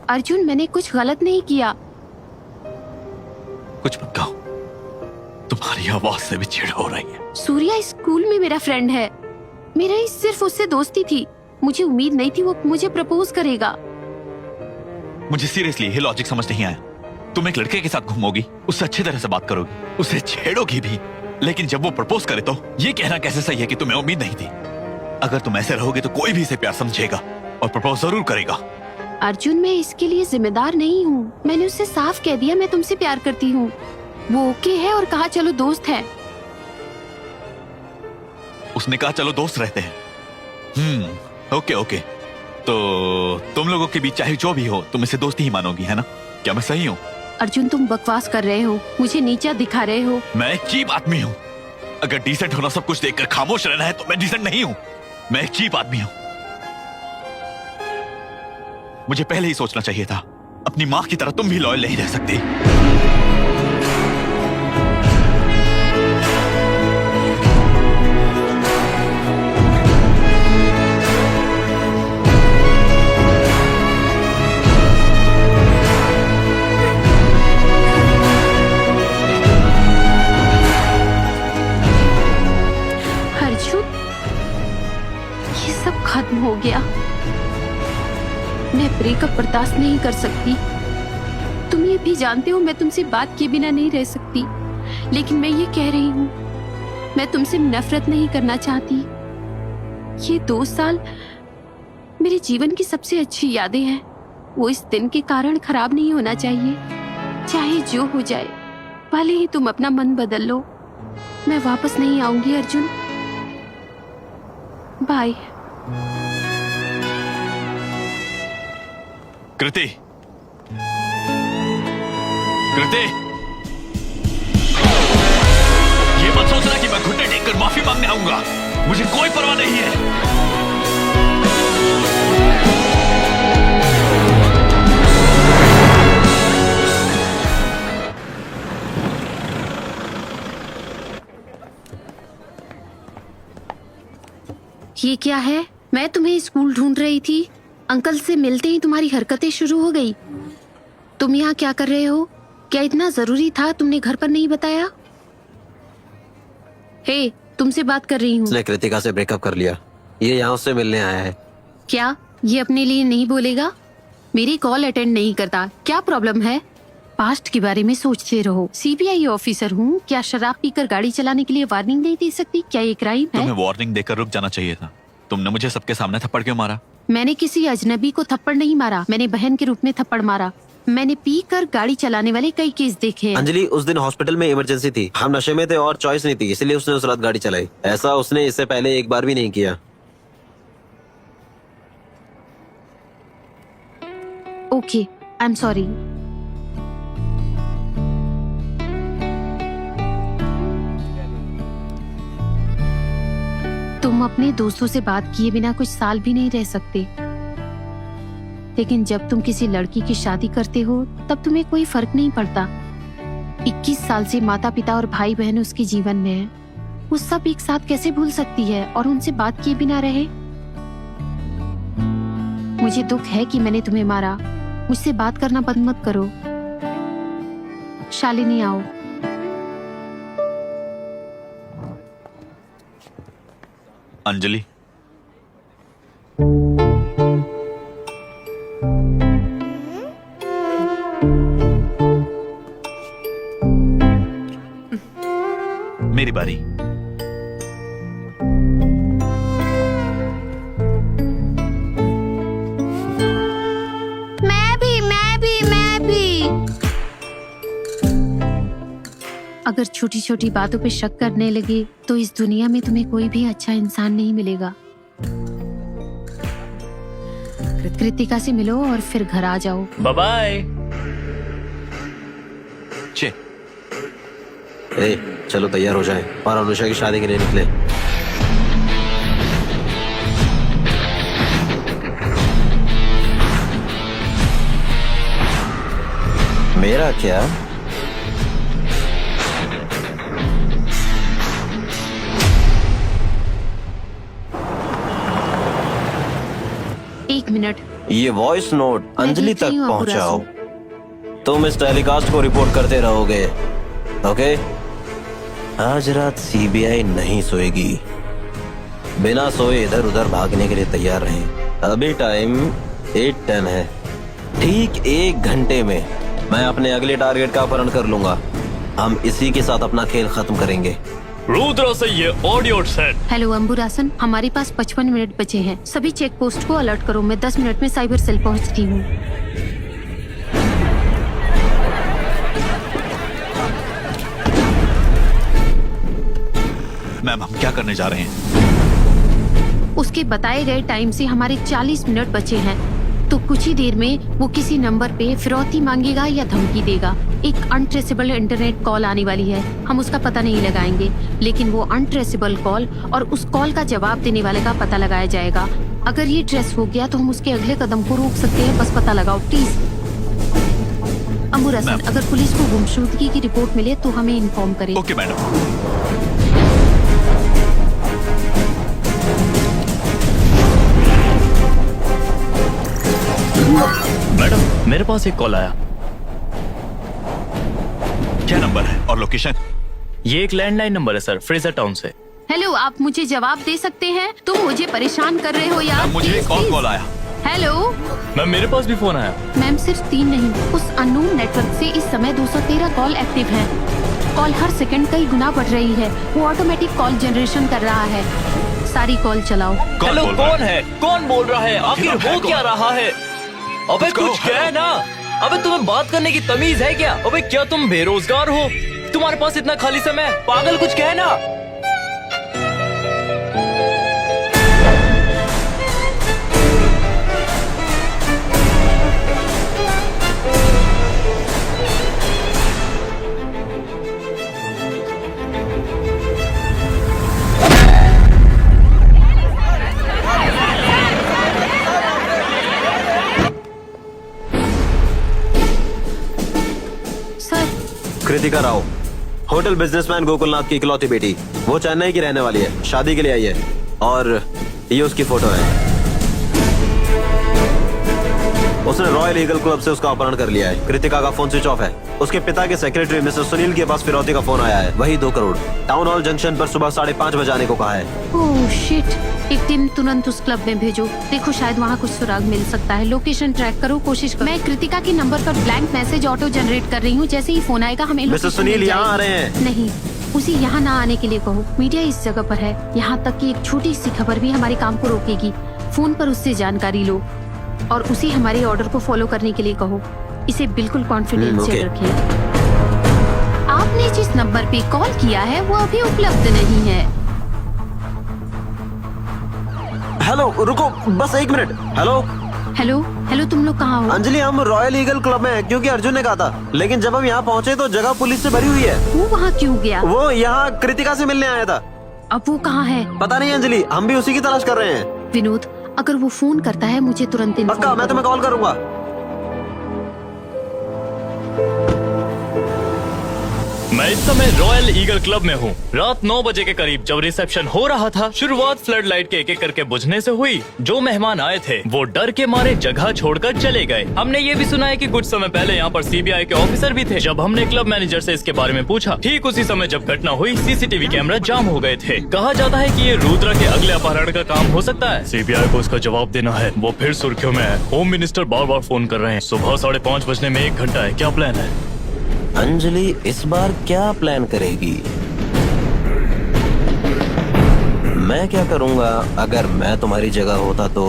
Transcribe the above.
अर्जुन, मैंने कुछ गलत नहीं किया। कुछ मत कहो, तुम्हारी आवाज से भी चिढ़ हो रही है। सूर्या स्कूल में मेरा फ्रेंड है, मेरी सिर्फ उससे दोस्ती थी। मुझे उम्मीद नहीं थी वो मुझे प्रपोज करेगा। मुझे सीरियसली ये लॉजिक समझ नहीं आया। तुम एक लड़के के साथ घूमोगी, उससे अच्छी तरह से बात करोगी, उसे छेड़ोगी भी, लेकिन जब वो प्रपोज करे तो ये कहना कैसे सही है कि तुम्हें उम्मीद नहीं थी? अगर तुम ऐसे रहोगे तो कोई भी इसे प्यार समझेगा और प्रपोज जरूर करेगा। अर्जुन, मैं इसके लिए जिम्मेदार नहीं हूँ। मैंने उससे साफ कह दिया मैं तुमसे प्यार करती हूँ। वो ओके है और कहा चलो दोस्त है। उसने कहा चलो दोस्त रहते हैं। ओके ओके, तो तुम लोगों के बीच चाहे जो भी हो तुम इसे दोस्ती ही मानोगी, है ना? क्या मैं सही हूँ? अर्जुन, तुम बकवास कर रहे हो, मुझे नीचा दिखा रहे हो। मैं एक चीप आदमी हूँ। अगर डिसेंट होना सब कुछ देखकर खामोश रहना है तो मैं डिसेंट नहीं हूँ। मैं एक चीप आदमी हूँ। मुझे पहले ही सोचना चाहिए था। अपनी माँ की तरह तुम भी लॉयल नहीं रह सकती। खत्म हो गया। मैं ब्रेकअप बर्दाश्त नहीं कर सकती। तुम ये भी जानते हो मैं तुमसे बात किए बिना नहीं रह सकती, लेकिन मैं ये कह रही हूँ मैं तुमसे नफरत नहीं करना चाहती। ये 2 साल मेरे जीवन की सबसे अच्छी यादें हैं। वो इस दिन के कारण खराब नहीं होना चाहिए। चाहे जो हो जाए, भले ही तुम अपना मन बदल लो, मैं वापस नहीं आऊंगी अर्जुन। बाय। कृति, कृति, ये मत सोचना कि मैं घुटने टेककर माफी मांगने आऊंगा। मुझे कोई परवाह नहीं है। ये क्या है? मैं तुम्हें स्कूल ढूंढ रही थी, अंकल से मिलते ही तुम्हारी हरकतें शुरू हो गई। तुम यहाँ क्या कर रहे हो? क्या इतना जरूरी था? तुमने घर पर नहीं बताया? हे, तुमसे बात कर रही हूँ। उसने कृतिका से ब्रेकअप कर लिया। ये यहाँ उससे मिलने आया है। क्या ये अपने लिए नहीं बोलेगा? मेरी कॉल अटेंड नहीं करता, क्या प्रॉब्लम है? पास्ट के बारे में सोचते रहो। सीबीआई ऑफिसर हूँ, क्या शराब पीकर गाड़ी चलाने के लिए वार्निंग नहीं दे सकती? क्या ये क्राइम है? तुम्हें वार्निंग देकर रुक जाना चाहिए था। तुमने मुझे सबके सामने थप्पड़ क्यों मारा? मैंने किसी अजनबी को थप्पड़ नहीं मारा, मैंने बहन के रूप में थप्पड़ मारा। मैंने पी कर गाड़ी चलाने वाले कई केस देखे हैं। अंजलि, उस दिन हॉस्पिटल में इमरजेंसी थी, हम नशे में थे और चॉइस नहीं थी, इसलिए उसने उस रात गाड़ी चलाई। ऐसा उसने इससे पहले एक बार भी नहीं किया। Okay, I am sorry. तुम अपने दोस्तों से बात किए बिना कुछ साल भी नहीं रह सकते, लेकिन जब तुम किसी लड़की की शादी करते हो तब तुम्हें कोई फर्क नहीं पड़ता। 21 साल से माता पिता और भाई बहन उसके जीवन में है, वो सब एक साथ कैसे भूल सकती है और उनसे बात किए बिना रहे? मुझे दुख है कि मैंने तुम्हें मारा। मुझसे बात करना बंद मत करो। शालिनी, आओ। अंजलि, मेरी बारी। मैं भी। अगर छोटी छोटी बातों पे शक करने लगे तो इस दुनिया में तुम्हें कोई भी अच्छा इंसान नहीं मिलेगा। कृतिका से मिलो और फिर घर आ जाओ। Bye bye. चलो तैयार हो जाए और अनुषा की शादी के लिए निकले। मेरा क्या? एक मिनट, ये वॉइस नोट मैं अंजलि देख तक रही हूँ, अबू पहुंचाओ। तुम इस टेलीकास्ट को रिपोर्ट करते रहोगे, ओके? आज रात सीबीआई नहीं सोएगी। बिना सोए इधर उधर भागने के लिए तैयार रहें। अभी टाइम 8:10 है। ठीक 1 घंटे में मैं अपने अगले टारगेट का अपहरण कर लूंगा। हम इसी के साथ अपना खेल खत्म करेंगे। रुद्रा से ये ऑडियो सेट। हेलो अंबुरासन, हमारे पास 55 मिनट बचे हैं। सभी चेक पोस्ट को अलर्ट करो। मैं 10 मिनट में साइबर सेल पहुंचती हूँ। मैम, हम क्या करने जा रहे हैं? उसके बताए गए टाइम से हमारे 40 मिनट बचे हैं, तो कुछ ही देर में वो किसी नंबर पे फिरौती मांगेगा या धमकी देगा। एक अनट्रेसेबल इंटरनेट कॉल आने वाली है। हम उसका पता नहीं लगाएंगे, लेकिन वो अनट्रेसेबल कॉल और उस कॉल का जवाब देने वाले का पता लगाया जाएगा। अगर ये ट्रेस हो गया तो हम उसके अगले कदम को रोक सकते हैं। बस पता लगाओ प्लीज। अमूर हसन, अगर पुलिस को गुमशुदगी की रिपोर्ट मिले तो हमें इन्फॉर्म करें। Okay madam. मैडम, मेरे पास एक कॉल आया। क्या नंबर है और लोकेशन? ये एक लैंडलाइन नंबर है सर, फ्रेजर टाउन से। हेलो, आप मुझे जवाब दे सकते हैं? तुम मुझे परेशान कर रहे हो यार। मैम, मुझे एक और कॉल आया। हेलो मैम, मेरे पास भी फोन आया। मैम, सिर्फ 3 नहीं, उस अननोन नेटवर्क से इस समय 213 कॉल एक्टिव हैं। कॉल हर सेकंड कई गुना बढ़ रही है। वो ऑटोमेटिक कॉल जनरेशन कर रहा है। सारी कॉल चलाओ। हेलो, कौन है? कौन बोल रहा है? आखिर हो क्या रहा है? अबे कुछ कह ना। अबे तुम्हें बात करने की तमीज है क्या? अबे क्या तुम बेरोजगार हो? तुम्हारे पास इतना खाली समय? पागल, कुछ कह ना। कृतिका राव, होटल बिजनेसमैन गोकुलनाथ की इकलौती बेटी। वो चेन्नई की रहने वाली है, शादी के लिए आई है। और ये उसकी फोटो है। उसने रॉयल ईगल क्लब से उसका अपहरण कर लिया है। कृतिका का फोन स्विच ऑफ है। उसके पिता के सेक्रेटरी मिस्टर सुनील के पास फिरौती का फोन आया है, वही 2 करोड़। टाउन हॉल जंक्शन पर सुबह 5:30 बजे आने को कहा है। ओह शिट, एक टीम तुरंत उस क्लब में भेजो। देखो, शायद वहाँ कुछ सुराग मिल सकता है। लोकेशन ट्रैक करो, कोशिश करो। मैं कृतिका के नंबर पर ब्लैंक मैसेज ऑटो जनरेट कर रही हूँ। जैसे ही फोन आएगा हमें मिस्टर लोकेशन सुनील मिल यहाँ आ जाएगी। रहे हैं। नहीं, उसे यहाँ ना आने के लिए कहो। मीडिया इस जगह पर है। यहाँ तक कि एक छोटी सी खबर भी हमारे काम को रोकेगी। फोन पर उससे जानकारी लो और उसे हमारे ऑर्डर को फॉलो करने के लिए कहो। इसे बिल्कुल कॉन्फिडेंशियल okay. रखें। आपने जिस नंबर पे कॉल किया है वो अभी उपलब्ध नहीं है। हेलो, रुको बस 1 मिनट। हेलो हेलो हेलो, तुम लोग कहाँ हो? अंजलि, हम रॉयल ईगल क्लब में हैं क्योंकि अर्जुन ने कहा था। लेकिन जब हम यहाँ पहुँचे तो जगह पुलिस से भरी हुई है। वो वहाँ क्यों गया? वो यहाँ कृतिका से मिलने आया था। अब वो कहाँ है? पता नहीं अंजलि, हम भी उसी की तलाश कर रहे हैं। विनोद, अगर वो फोन करता है मुझे तुरंत इन्फॉर्म पक्का, मैं करो। तुम्हें कॉल करूंगा। मैं इस समय रॉयल ईगल क्लब में हूँ। रात 9 बजे के करीब जब रिसेप्शन हो रहा था, शुरुआत फ्लड लाइट के एक करके बुझने से हुई। जो मेहमान आए थे वो डर के मारे जगह छोड़कर चले गए। हमने ये भी सुना है कि कुछ समय पहले यहाँ पर सीबीआई के ऑफिसर भी थे। जब हमने क्लब मैनेजर से इसके बारे में पूछा, ठीक उसी समय जब घटना हुई सीसीटीवी कैमरा जाम हो गए थे। कहा जाता है कि ये रुद्रा के अगले अपहरण का काम हो सकता है। सीबीआई को इसका जवाब देना है। वो फिर सुर्खियों में है। होम मिनिस्टर बार बार फोन कर रहे हैं। सुबह 5:30 बजने में 1 घंटा है। क्या प्लान है? अंजलि इस बार क्या प्लान करेगी? मैं क्या करूंगा अगर मैं तुम्हारी जगह होता तो